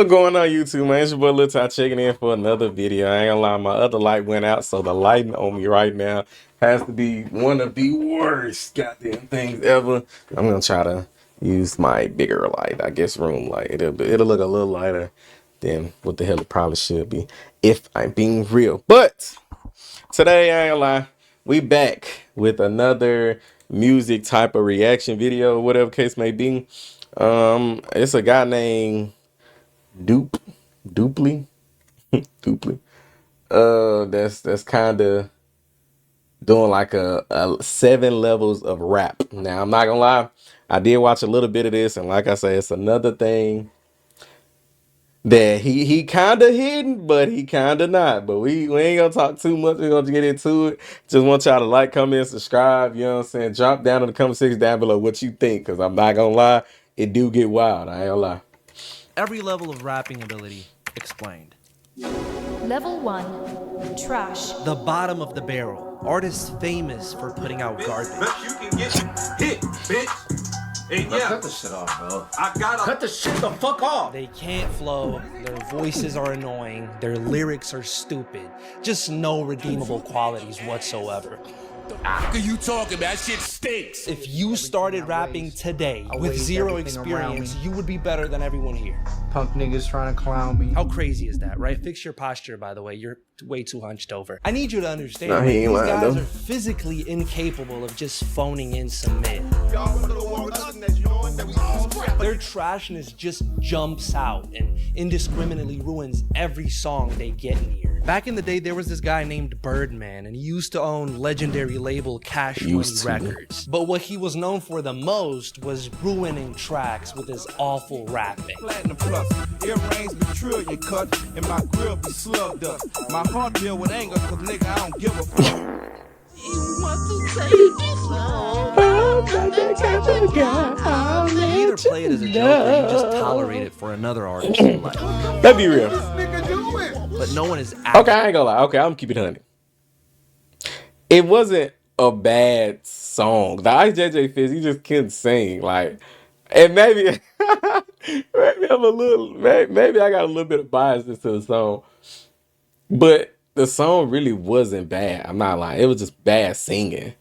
What's going on, YouTube, man? It's your boy Lil Ty checking in for another video. I ain't gonna lie, my other light went out, so the lighting on me right now has to be one of the worst goddamn things ever. I'm gonna try to use my bigger light, I guess room light. It'll look a little lighter than what the hell it probably should be, if I'm being real. But today, I ain't gonna lie, we back with another music type of reaction video, whatever case may be. It's a guy named Duply. That's kind of doing like a 7 levels of rap. Now, I'm not gonna lie, I did watch a little bit of this, and like I say, it's another thing that he kind of hidden, but he kind of not. But we ain't gonna talk too much. We're gonna get into it. Just want y'all to like, comment, subscribe. You know what I'm saying? Drop down in the comment section down below what you think, because I'm not gonna lie, it do get wild. I ain't gonna lie. Every level of rapping ability explained. Level 1, trash. The bottom of the barrel. Artists famous for putting out garbage. Bet you can get hit, bitch. And yeah, cut the shit off, bro. I gotta Cut the shit the fuck off. They can't flow, their voices are annoying, their lyrics are stupid. Just no redeemable qualities whatsoever. What are you talking about? That shit stinks. If you started rapping today with zero experience, you would be better than everyone here. Punk niggas trying to clown me. How crazy is that, right? Fix your posture, by the way. You're way too hunched over. I need you to understand, Nah, he ain't these lying, guys though. are physically incapable of just phoning in some mid. Their trashness just jumps out and indiscriminately ruins every song they get near. Back in the day, there was this guy named Birdman, and he used to own legendary label Cash Money Records. But what he was known for the most was ruining tracks with his awful rapping. Platinum plus, earrings be trillion cut, and my grill be slugged up. My heart deal with anger, cause nigga, I don't give a fuck. You either play it as a joke or you just tolerate it for another artist you like. Let's be real. But no one is Okay, I ain't gonna lie. Okay, I'm gonna keep it 100. It wasn't a bad song. The IJJ Fizz, he just couldn't sing. Like, and maybe, maybe I'm a little, maybe I got a little bit of bias to the song, but the song really wasn't bad. I'm not lying. It was just bad singing.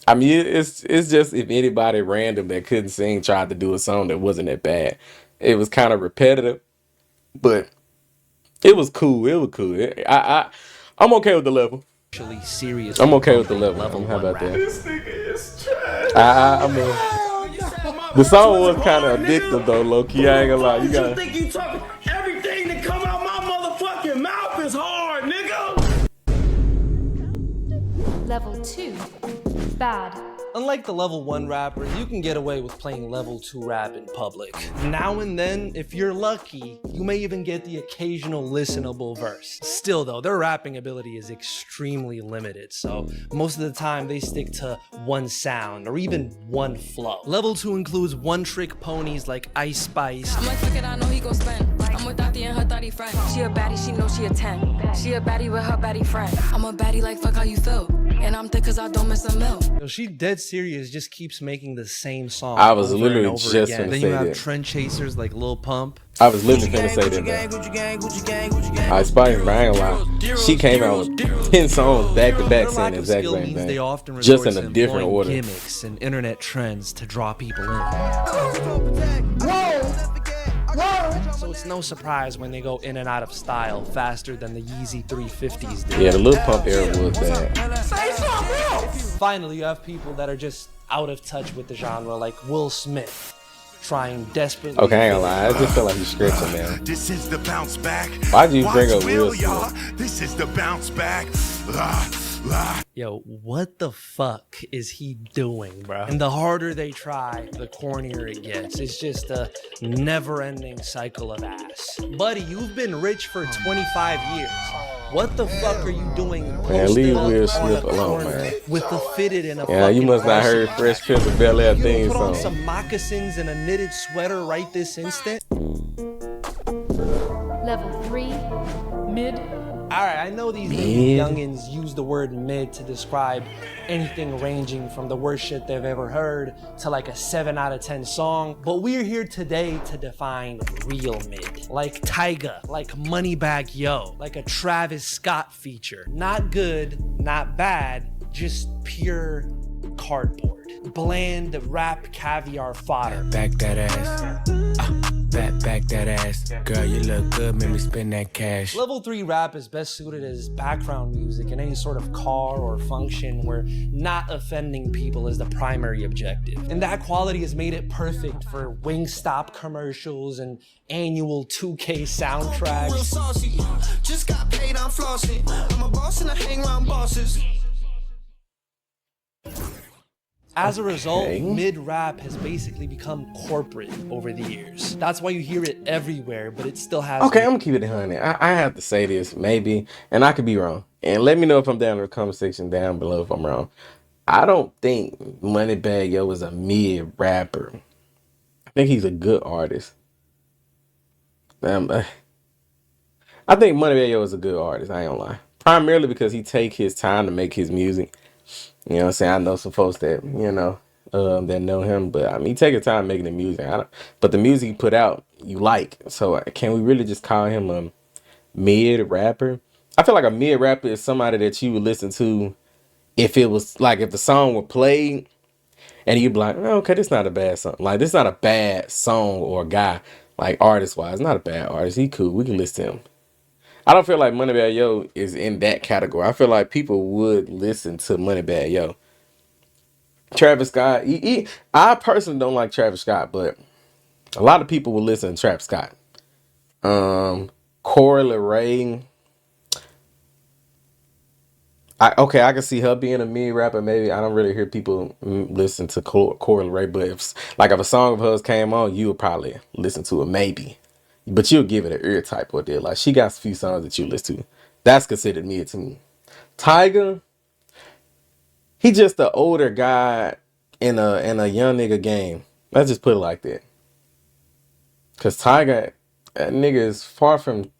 I mean, it's just if anybody random that couldn't sing tried to do a song that wasn't that bad. It was kind of repetitive, but it was cool. It was cool. I'm okay with the level. Serious. I'm okay with the level. How about that? This nigga is trash. I mean, the song was kind of addictive though, low key. I ain't gonna lie. You gotta. think you talking everything that come out my motherfucking mouth is hard, nigga? Level 2, bad. Unlike the level 1 rappers, you can get away with playing level 2 rap in public. Now and then, if you're lucky, you may even get the occasional listenable verse. Still though, their rapping ability is extremely limited, so most of the time they stick to one sound or even one flow. Level 2 includes one-trick ponies like Ice Spice. I'm like, fuck it, I know he gon' spend. I'm with Dottie and her 30 friend. She a baddie, she know she a 10. She a baddie with her baddie friend. I'm a baddie like fuck how you feel. And I'm thick cause I don't miss a meal. Yo, she dead serious, just keeps making the same song. I was over literally and over just again. gonna Then say you have that. trend chasers like Lil Pump. I was literally gonna say that. I Spice, but I ain't gonna lie. She came out with 10 songs back to back saying the exact same They thing, often just resort in a to different employing order. gimmicks and internet trends to draw people in. So it's no surprise when they go in and out of style faster than the Yeezy 350s did. Yeah, the Lil Pump era was bad. Finally, you have people that are just out of touch with the genre, like Will Smith, trying desperately. Okay, I ain't gonna lie. I just feel like he's stretching, man. This is the bounce back. Why'd you bring up Watch Will y'all. Smith? This is the bounce back. Yo, what the fuck is he doing, bro? And the harder they try, the cornier it gets. It's just a never-ending cycle of ass. Buddy, you've been rich for 25 years. What the fuck are you doing? Man, leave posted Will up Smith on a alone, corner man. With the fitted in a Yeah, you fucking must not varsity heard Fresh Prince of Bel-Air You theme put on song. some moccasins and a knitted sweater right this instant? Level 3, mid. Alright, I know these youngins use the word mid to describe anything ranging from the worst shit they've ever heard to like a 7 out of 10 song, but we're here today to define real mid. Like Tyga, like Moneybagg Yo, like a Travis Scott feature. Not good, not bad, just pure cardboard. Bland rap caviar fodder. Back that ass. Back that ass. Girl, you look good, make me spend that cash. Level 3 rap is best suited as background music in any sort of car or function where not offending people is the primary objective. And that quality has made it perfect for Wingstop commercials and annual 2K soundtracks. Real saucy. Just got paid, I'm flossing. I'm a boss and I hang around bosses. As a result, mid-rap has basically become corporate over the years. That's why you hear it everywhere, but it still has... Okay, I'm gonna keep it 100. I have to say this, maybe, and I could be wrong. And let me know if I'm down in the comment section down below if I'm wrong. I don't think Moneybagg Yo is a mid-rapper. I think he's a good artist. I think Moneybagg Yo is a good artist, I ain't gonna lie. Primarily because he take his time to make his music. You know what I'm saying? I know some folks that, you know, that know him, but I mean, he take his time making the music. But the music he put out, you like. So can we really just call him a mid rapper? I feel like a mid rapper is somebody that you would listen to if it was like, if the song were played and you'd be like, oh, okay, this is not a bad song. Like, this is not a bad song or guy, like artist wise, not a bad artist. He cool. We can listen to him. I don't feel like Moneybagg Yo is in that category. I feel like people would listen to Moneybagg Yo. Travis Scott, I personally don't like Travis Scott, but a lot of people will listen to Travis Scott. Corey LeRae. I can see her being a mid rapper. Maybe I don't really hear people listen to Corey LeRae, but if a song of hers came on, you would probably listen to it, maybe. But you'll give it an ear type or deal. Like, she got a few songs that you listen to. That's considered mid to me. Tyga, he just an older guy in a young nigga game. Let's just put it like that. Cause Tyga, that nigga is far from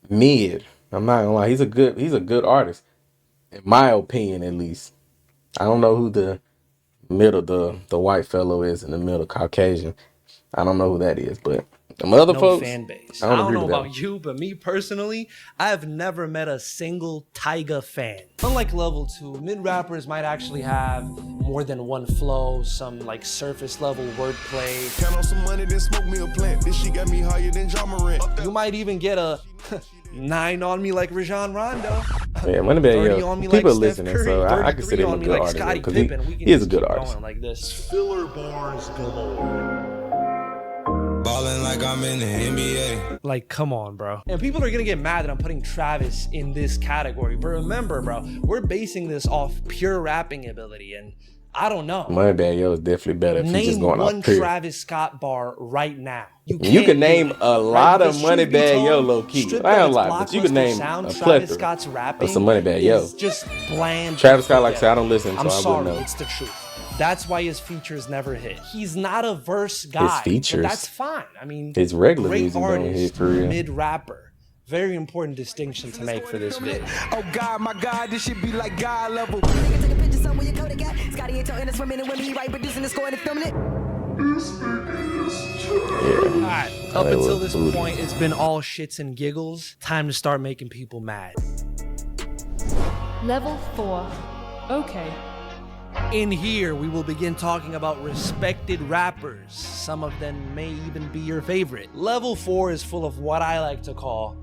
mid. I'm not gonna lie. He's a good artist. In my opinion, at least. I don't know who the middle, the white fellow is in the middle, Caucasian. I don't know who that is, but them other folks, fan base. I don't know about you, but me personally, I have never met a single Tyga fan. Unlike level 2, mid-rappers might actually have more than one flow, some like surface level wordplay. Count on some money, then smoke me a plant. This shit got me higher than John Morant. You might even get a 9 on me like Rajon Rondo. Yeah, Moneybagg Yo, people listening, so I consider him a good artist. Because he is a good artist. Like this. Filler bars galore. Ballin' like I'm in the NBA. Like, come on, bro. And people are gonna get mad that I'm putting Travis in this category. But remember, bro, we're basing this off pure rapping ability, and I don't know. Moneybagg Yo is definitely better if he's just going off pure. Name one Travis Scott bar right now. You can name a lot of Moneybagg Yo low key. I don't lie, but you can name a plethora of some Moneybagg Yo. Just bland. Travis Scott, like I said, I don't listen, so I'm sorry, I wouldn't know. It's the truth. That's why his features never hit. He's not a verse guy. His features. That's fine. I mean, his regular great music artist, don't hit for real. Mid-rapper. Very important distinction to make for this vid. Oh God, my God, this should be like God level. Nigga, take a picture somewhere you go to get. Scotty ain't talking, swimming and when he right, producing the score and filming it. Alright, up until this point, it's been all shits and giggles. Time to start making people mad. Level 4. Okay. In here, we will begin talking about respected rappers. Some of them may even be your favorite. Level 4 is full of what I like to call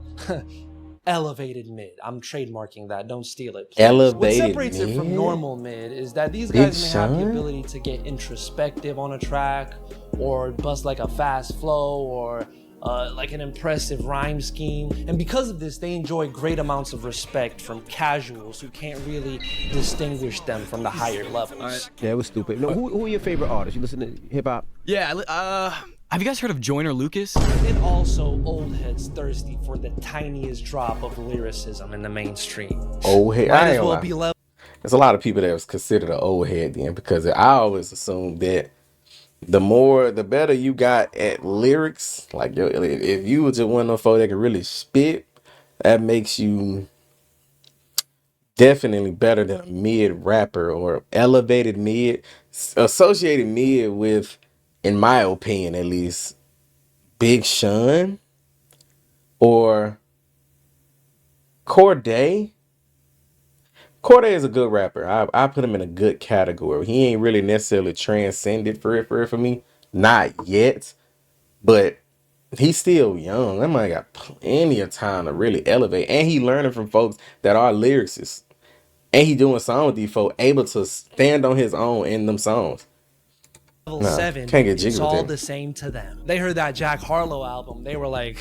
elevated mid. I'm trademarking that. Don't steal it, please. Elevated What separates mid? it from normal mid is that these guys may have the ability to get introspective on a track, or bust like a fast flow, or like an impressive rhyme scheme. And because of this, they enjoy great amounts of respect from casuals who can't really distinguish them from the higher levels. Yeah, it was stupid. No, who are your favorite artists? You listen to hip hop? Yeah, have you guys heard of Joyner Lucas? And also old heads thirsty for the tiniest drop of lyricism in the mainstream. Old head, Might as well be level. There's a lot of people that was considered an old head then, because I always assumed that the better you got at lyrics. Like, if you was just one of those folks that could really spit, that makes you definitely better than a mid rapper or elevated mid, associated mid with, in my opinion at least, Big Sean or Corday. Corday is a good rapper. I put him in a good category. He ain't really necessarily transcended for me. Not yet. But he's still young. That man got plenty of time to really elevate. And he learning from folks that are lyricists. And he doing songs with these folks able to stand on his own in them songs. Level 7, can't get jiggy it's with all that. the same to them. They heard that Jack Harlow album. They were like,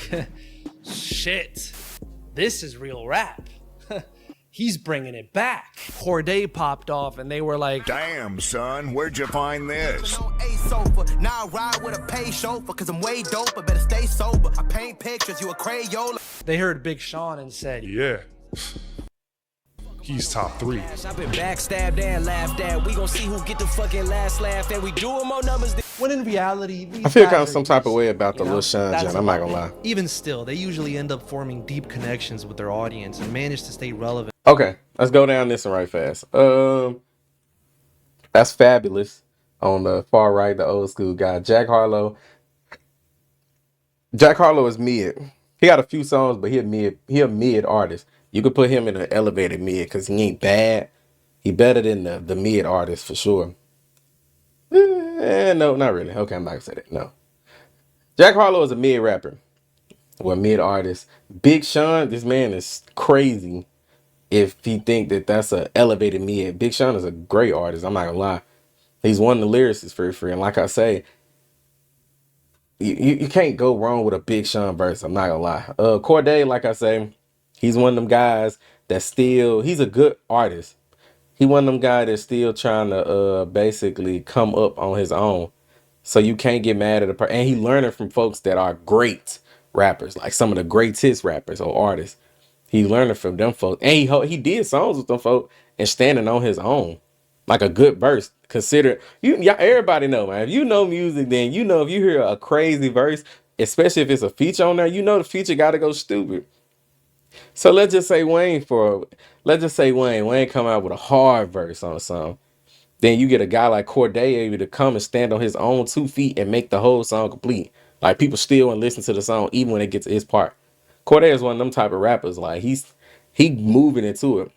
shit, this is real rap. He's bringing it back. Corday popped off and they were like, damn, son, where'd you find this? Now I ride with a paid chauffeur, cause I'm way dope, I better stay sober. I paint pictures, you a Crayola. They heard Big Sean and said, yeah, he's top 3. I've been backstabbed and laughed at. We gon' see who get the fucking last laugh, and we do them on numbers. When in reality, I feel kind of some type of way about the Lil Sean joint. I'm not gonna lie. Even still, they usually end up forming deep connections with their audience and manage to stay relevant. Okay, let's go down this one right fast. That's Fabulous on the far right, the old school guy. Jack Harlow. Jack Harlow is mid. He got a few songs, but he a mid artist. You could put him in an elevated mid because he ain't bad. He better than the mid artist for sure. No, not really. Okay, I'm not gonna say that. No. Jack Harlow is a mid rapper. Or a mid artist. Big Sean, this man is crazy if he think that that's an elevated mid. Big Sean is a great artist. I'm not gonna lie. He's one of the lyricists for free. And like I say, you can't go wrong with a Big Sean verse. I'm not gonna lie. Corday, like I say, he's one of them guys that still, he's a good artist. He one of them guys that's still trying to basically come up on his own. So you can't get mad at a person. And he learning from folks that are great rappers, like some of the greatest rappers or artists. He learning from them folks. And he did songs with them folks and standing on his own. Like a good verse. Consider everybody know, man. If you know music, then you know if you hear a crazy verse, especially if it's a feature on there, you know the feature gotta go stupid. So let's just say Wayne come out with a hard verse on a song. Then you get a guy like Corday able to come and stand on his own 2 feet and make the whole song complete. Like people still want to listen to the song even when it gets to his part. Corday is one of them type of rappers. Like he moving into it.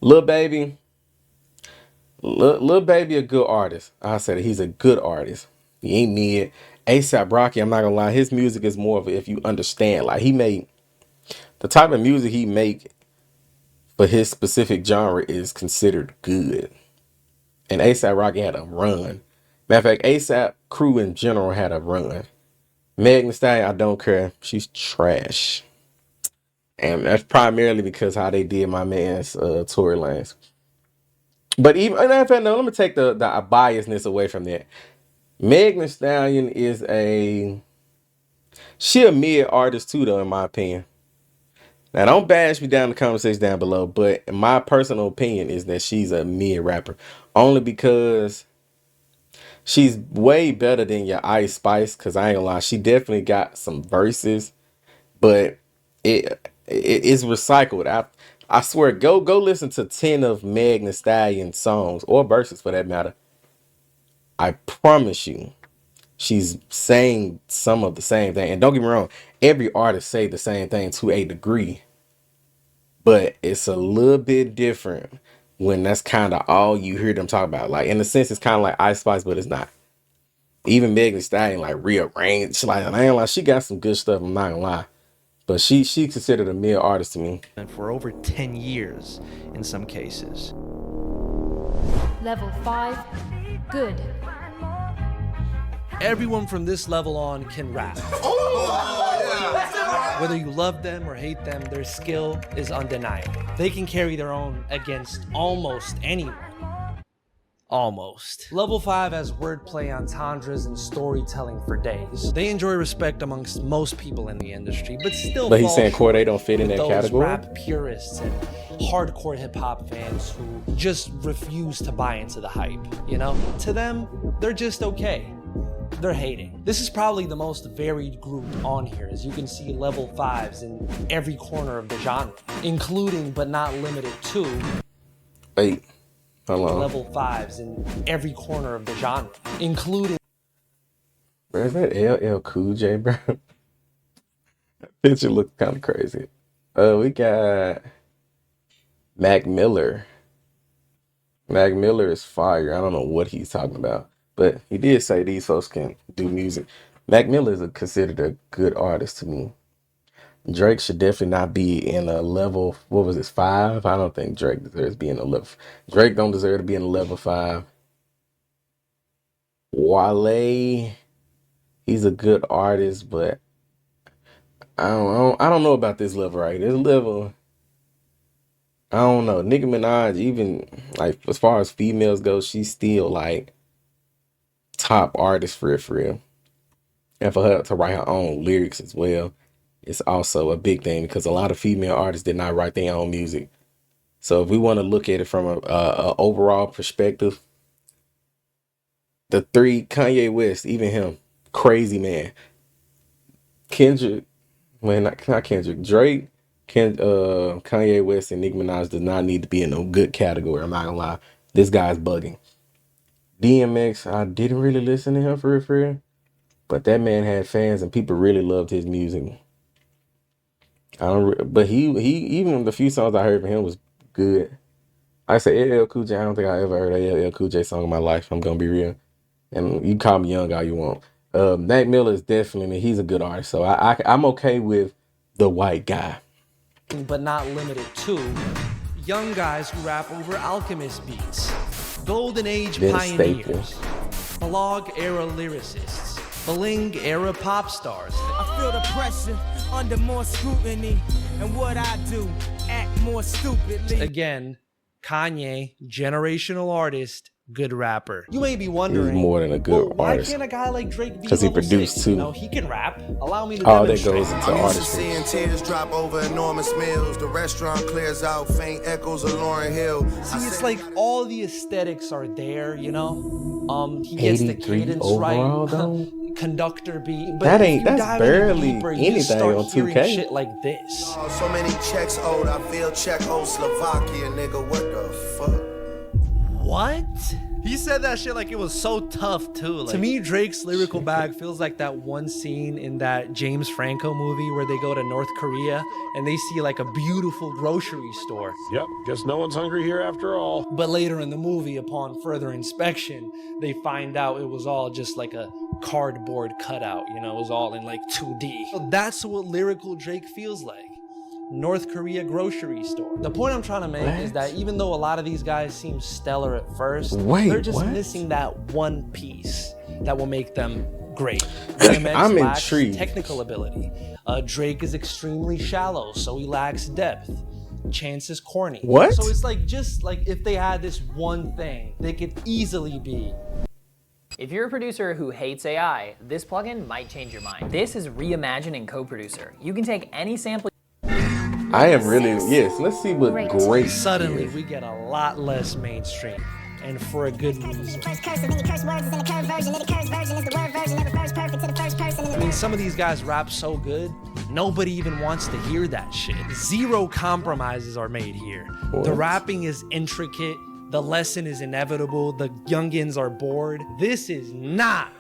Lil Baby, a good artist. I said he's a good artist. He ain't mid. A$AP Rocky, I'm not gonna lie, his music is more of a, if you understand. Like he made the type of music he make for his specific genre is considered good. And A$AP Rocky had a run. Matter of fact, A$AP crew in general had a run. Megan Thee Stallion, I don't care. She's trash. And that's primarily because how they did my man's Tory Lanez. But even, in fact, no, let me take the biasness away from that. Megan Thee Stallion is she a mid artist too, though, in my opinion. Now, don't bash me down in the comment section down below, but my personal opinion is that she's a mid rapper. Only because she's way better than your Ice Spice, because I ain't gonna lie, she definitely got some verses, but it's recycled. I swear, go listen to 10 of Megan Thee Stallion songs, or verses for that matter. I promise you, she's saying some of the same thing. And don't get me wrong, every artist say the same thing to a degree. But it's a little bit different when that's kind of all you hear them talk about. Like, in a sense, it's kind of like Ice Spice, but it's not. Even Megan Thee Stallion, like, rearranged. Like, I ain't lie, she got some good stuff, I'm not gonna lie. But she considered a mid artist to me. And for over 10 years in some cases. Level 5, good. Everyone from this level on can rap. Whether you love them or hate them, their skill is undeniable. They can carry their own against almost anyone. Almost. Level 5 has wordplay, entendres, and storytelling for days. They enjoy respect amongst most people in the industry, but still. But he's saying Corday don't fit in that category? Rap purists and hardcore hip-hop fans who just refuse to buy into the hype, you know? To them, they're just okay. they're hating. This is probably the most varied group on here, as you can see level 5s in every corner of the genre, including but not limited to Wait, hold on. level 5s in every corner of the genre, including. Where's that LL Cool J, bro? That picture looks kind of crazy. We got Mac Miller. Mac Miller is fire. I don't know what he's talking about, but he did say these folks can do music. Mac Miller is considered a good artist to me. Drake should definitely not be in a level, what was this, 5? I don't think Drake deserves to be in a level. Drake don't deserve to be in a level 5. Wale, he's a good artist, but I don't know about this level right here. This level, I don't know. Nicki Minaj, even like as far as females go, she's still like top artist for real. And for her to write her own lyrics as well, it's also a big thing because a lot of female artists did not write their own music. So if we want to look at it from a overall perspective, the 3, Kanye West, even him, crazy man. Kendrick, well, not Kendrick, Drake, Kanye West, and Nicki Minaj does not need to be in no good category. I'm not gonna lie, this guy's bugging. DMX, I didn't really listen to him for real, but that man had fans and people really loved his music. But he even the few songs I heard from him was good. I say LL Cool J, I don't think I ever heard a LL Cool J song in my life. I'm gonna be real, and you can call me young all you want. Mac Miller is definitely, he's a good artist, so I'm okay with the white guy. But not limited to young guys who rap over Alchemist beats, Golden Age pioneers, blog era lyricists, bling era pop stars. I feel the pressure under more scrutiny, and what I do, act more stupidly. Again, Kanye, generational artist, good rapper. You may be wondering, he's more than a good why artist. can't a guy like Drake be because he produced 6? too. You know, he can rap. Allow me to All demonstrate. that goes into artistry. Seeing tears drop over enormous meals. The restaurant clears out, faint echoes of Lauryn Hill. See, it's like all the aesthetics are there, you know. He gets the cadence overall, right, though? Conductor beat. But that's barely deeper, anything on 2K. Shit like this. So many checks owed. I feel Czechoslovakia, nigga. What the fuck? What? He said that shit like it was so tough too. Like, to me, Drake's lyrical bag feels like that one scene in that James Franco movie where they go to North Korea and they see like a beautiful grocery store. Yep, guess no one's hungry here after all. But later in the movie, upon further inspection, they find out it was all just like a cardboard cutout, you know, it was all in like 2D. So that's what lyrical Drake feels like. North Korea grocery store. The point I'm trying to make is that even though a lot of these guys seem stellar at first, they're just missing that one piece that will make them great. DMX I'm lacks intrigued. technical ability. Drake is extremely shallow, so he lacks depth. Chance is corny. What? So it's like, just like if they had this one thing, they could easily be. If you're a producer who hates AI, this plugin might change your mind. This is Reimagine in Co-Producer. You can take any sample. I am really, yes, let's see what great Suddenly, is. we get a lot less mainstream, and for a good reason. I mean, some of these guys rap so good, nobody even wants to hear that shit. Zero compromises are made here. What? The rapping is intricate, the lesson is inevitable, the youngins are bored. This is not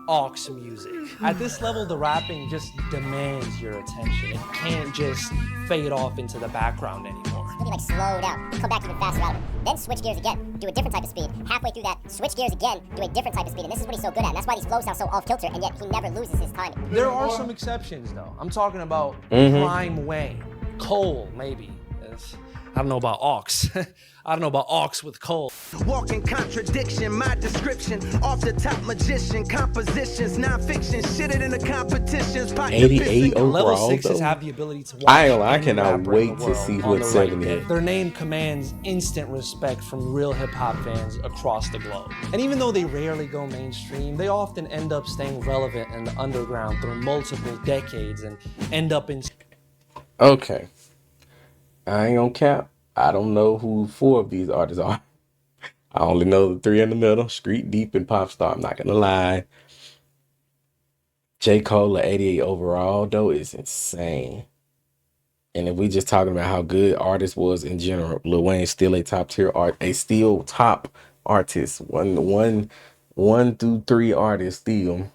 aux music. At this level, the rapping just demands your attention. It can't just fade off into the background anymore. Maybe like slow down, come back even faster out of it. Then switch gears again, do a different type of speed. Halfway through that, switch gears again, do a different type of speed. And this is what he's so good at. And that's why these flows sound so off kilter, and yet he never loses his timing. There are some exceptions though. I'm talking about Prime Wayne, Cole maybe. I don't know about aux. I don't know about aux with Cole. Walking contradiction, my description. Off the top magician, compositions, non-fiction, shit it in the competitions. 88 overall, Level 6s though. have the ability to watch I any cannot rapper in wait the to world see on what the 70 day. is. Their name commands instant respect from real hip-hop fans across the globe. And even though they rarely go mainstream, they often end up staying relevant in the underground through multiple decades and end up in... Okay. I ain't gonna cap. I don't know who 4 of these artists are. I only know the 3 in the middle, Street Deep and Pop Star. I'm not gonna lie. J. Cole at 88 overall though is insane. And if we just talking about how good artist was in general, Lil Wayne's still a top tier a still top artist. One through three artists still.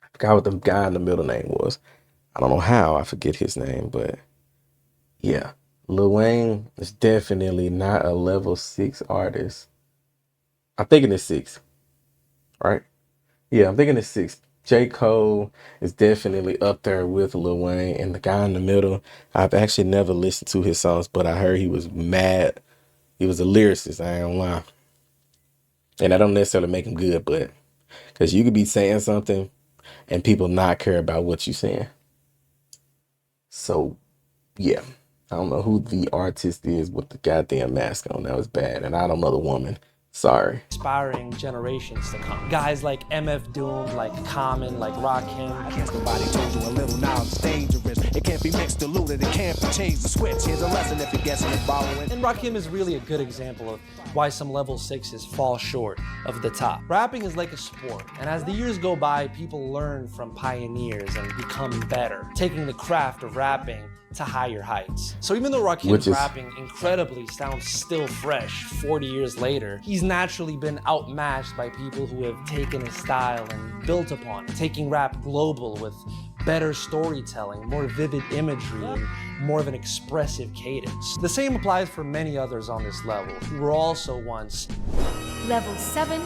I forgot what the guy in the middle name was. I don't know how I forget his name, but yeah. Lil Wayne is definitely not a level 6 artist. I'm thinking it's 6, right? Yeah, I'm thinking it's 6. J. Cole is definitely up there with Lil Wayne, and the guy in the middle, I've actually never listened to his songs, but I heard he was mad. He was a lyricist, I ain't gonna lie. And I don't necessarily make him good, but because you could be saying something and people not care about what you're saying. So, yeah. I don't know who the artist is with the goddamn mask on. That was bad. And I don't know the woman. Sorry. Inspiring generations to come. Guys like MF Doom, like Common, like Rakim. I guess nobody told you a little now it's dangerous. It can't be mixed, diluted, it can't be changed the switch. Here's a lesson if you're guessing and following. And Rakim is really a good example of why some level 6s fall short of the top. Rapping is like a sport, and as the years go by, people learn from pioneers and become better, taking the craft of rapping to higher heights. So even though Rakim's rapping incredibly sounds still fresh 40 years later, he's naturally been outmatched by people who have taken his style and built upon it, taking rap global with better storytelling, more vivid imagery, and more of an expressive cadence. The same applies for many others on this level, who were also once Level 7,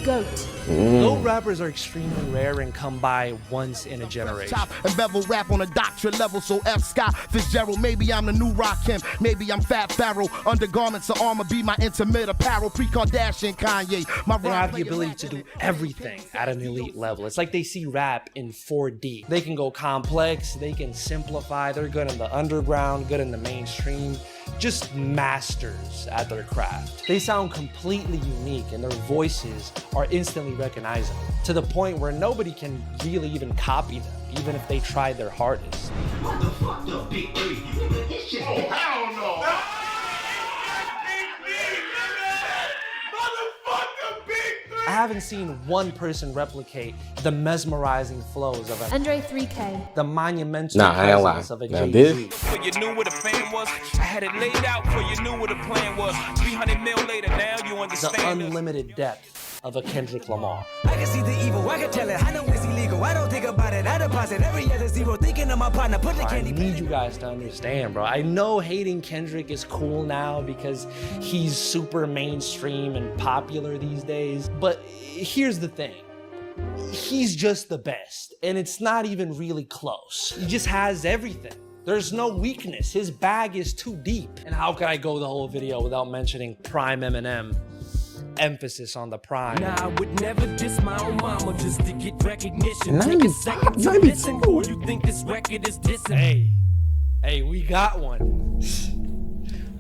GOAT. GOAT rappers are extremely rare and come by once in a generation. And bevel rap on a doctrine level, so F. Scott Fitzgerald. Maybe I'm the new Rakim, maybe I'm Fat Pharaoh. Undergarments of armor be my intimate apparel. Pre-Kardashian Kanye. They have the ability to do everything at an elite level. It's like they see rap in 4D. They can go complex, they can simplify, they're good in the underground, good in the mainstream. Just masters at their craft. They sound completely unique and their voices are instantly recognizable, to the point where nobody can really even copy them, even if they tried their hardest. What the fuck the big three? Oh, hell no! I haven't seen one person replicate the mesmerizing flows of Andre 3K. the monumental presence of a Jay-Z. So you knew what a fan was. I had it laid out for you knew what a plan was. 300 mil later, now you understand. The unlimited depth of a Kendrick Lamar. I can see the evil, I can tell it. I know it's illegal. I don't think about it. I deposit every other zero. Thinking of my partner, put the candy. I need you guys to understand, bro. I know hating Kendrick is cool now because he's super mainstream and popular these days. But here's the thing. He's just the best. And it's not even really close. He just has everything. There's no weakness. His bag is too deep. And how could I go the whole video without mentioning Prime Eminem? Emphasis on the prime. Nah, I would never diss my own mama just to get recognition. 90, Take a second to listen before you think this record is dissing. Hey, we got one.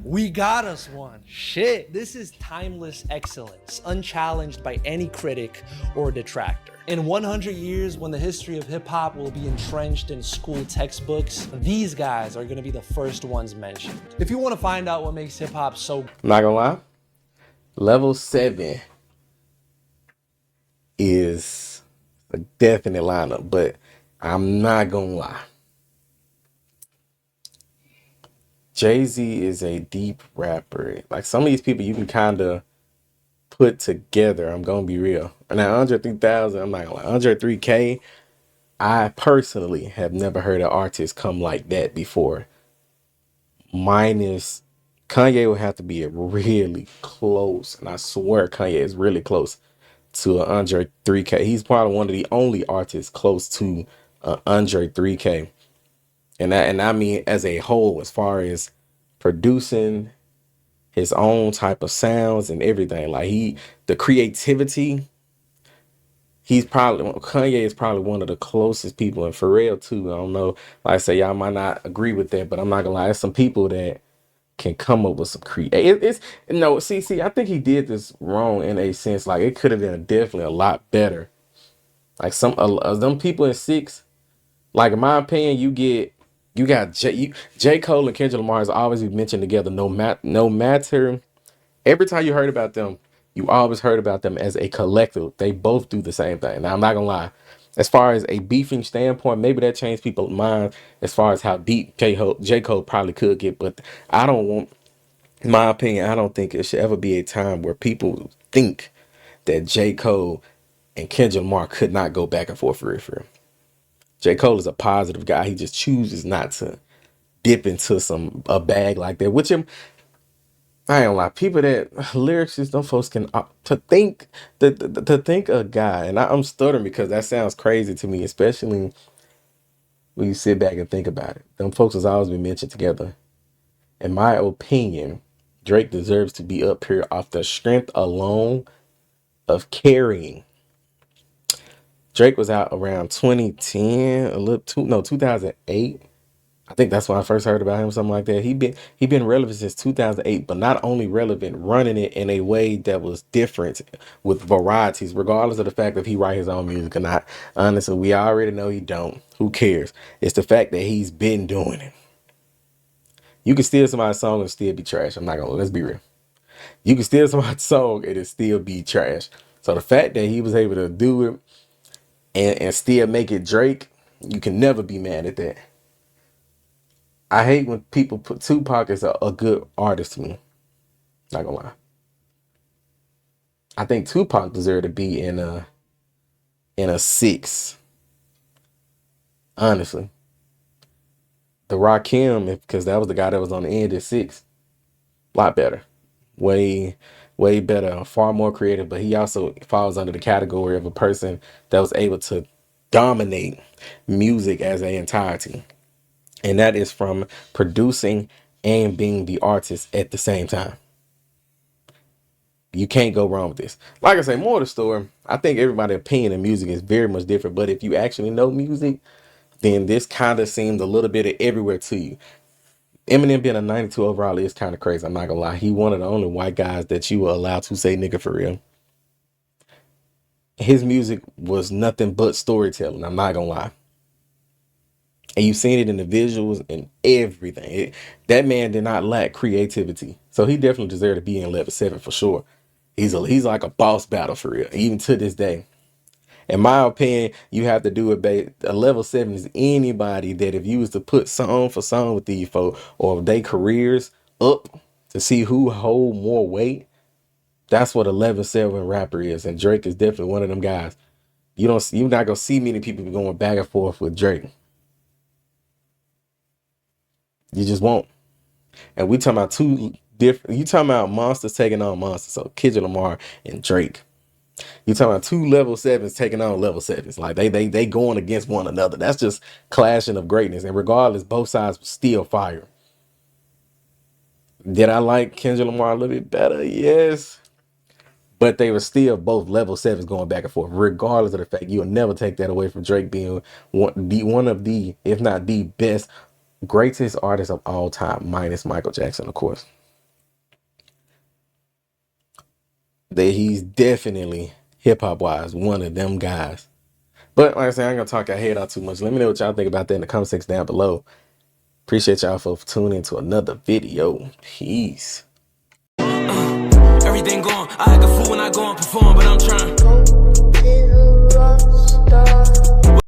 We got us one. Shit, this is timeless excellence, unchallenged by any critic or detractor. In 100 years, when the history of hip hop will be entrenched in school textbooks, these guys are gonna be the first ones mentioned. If you wanna find out what makes hip hop so... I'm not gonna lie. Level 7 is a definite lineup, but I'm not gonna lie. Jay-Z is a deep rapper. Like some of these people you can kind of put together. I'm gonna be real. Now Andre 3000, I'm not gonna lie. Andre 3K, I personally have never heard an artist come like that before. Minus Kanye would have to be really close, and I swear Kanye is really close to an Andre 3K. He's probably one of the only artists close to Andre 3K. And I mean as a whole, as far as producing his own type of sounds and everything. Like the creativity, Kanye is probably one of the closest people, and Pharrell too. I don't know, like I say, y'all might not agree with that, but I'm not gonna lie, there's some people that can come up with some I think he did this wrong in a sense. Like it could have been definitely a lot better. Like them people in 6, like in my opinion, you got J. Cole and Kendrick Lamar has always been mentioned together. No matter, every time you heard about them, you always heard about them as a collective. They both do the same thing. Now I'm not gonna lie, As far as a beefing standpoint, maybe that changed people's minds as far as how deep J. Cole probably could get. But I don't want, in my opinion, I don't think it should ever be a time where people think that J. Cole and Kendrick Lamar could not go back and forth for real, for real. J. Cole is a positive guy. He just chooses not to dip into a bag like that, which I ain't gonna lie, people that lyricists, them folks can to think a guy, and I'm stuttering because that sounds crazy to me, especially when you sit back and think about it. Them folks has always been mentioned together. In my opinion, Drake deserves to be up here off the strength alone of carrying. Drake was out around 2010, 2008. I think that's when I first heard about him, something like that. He been relevant since 2008, but not only relevant, running it in a way that was different with varieties, regardless of the fact that he write his own music or not. Honestly, we already know he don't. Who cares? It's the fact that he's been doing it. You can steal somebody's song and still be trash. I'm not gonna, let's be real. You can steal somebody's song and it still be trash. So the fact that he was able to do it and still make it Drake, you can never be mad at that. I hate when people put Tupac as a good artist to me. Not gonna lie. I think Tupac deserved to be in a 6. Honestly. The Rakim, because that was the guy that was on the end at 6. A lot better. Way better. Far more creative. But he also falls under the category of a person that was able to dominate music as an entirety. And that is from producing and being the artist at the same time. You can't go wrong with this. Like I say, more of the story, I think everybody's opinion of music is very much different. But if you actually know music, then this kind of seems a little bit of everywhere to you. Eminem being a 92 overall is kind of crazy. I'm not gonna lie. He one of the only white guys that you were allowed to say nigga for real. His music was nothing but storytelling. I'm not gonna lie. And you've seen it in the visuals and everything. That man did not lack creativity. So he definitely deserved to be in level 7 for sure. He's like a boss battle for real, even to this day. In my opinion, you have to do it. A level 7 is anybody that if you was to put song for song with these folks, or if they careers up to see who hold more weight, that's what a level 7 rapper is. And Drake is definitely one of them guys. You're not gonna see many people going back and forth with Drake. You just won't. And we talking about two different. You talking about monsters taking on monsters. So Kendrick Lamar and Drake. You talking about 2 level 7s taking on level 7s. Like they going against one another. That's just clashing of greatness. And regardless, both sides still fire. Did I like Kendrick Lamar a little bit better? Yes. But they were still both level 7s going back and forth, regardless of the fact you'll never take that away from Drake being one of the, if not the best, greatest artist of all time, minus Michael Jackson, of course. That he's definitely hip-hop wise one of them guys. But like I said, I ain't gonna talk your head out too much. Let me know what y'all think about that in the comment section down below. Appreciate y'all for tuning into another video. Peace. Everything going, I act a fool when I go and perform, but I'm trying.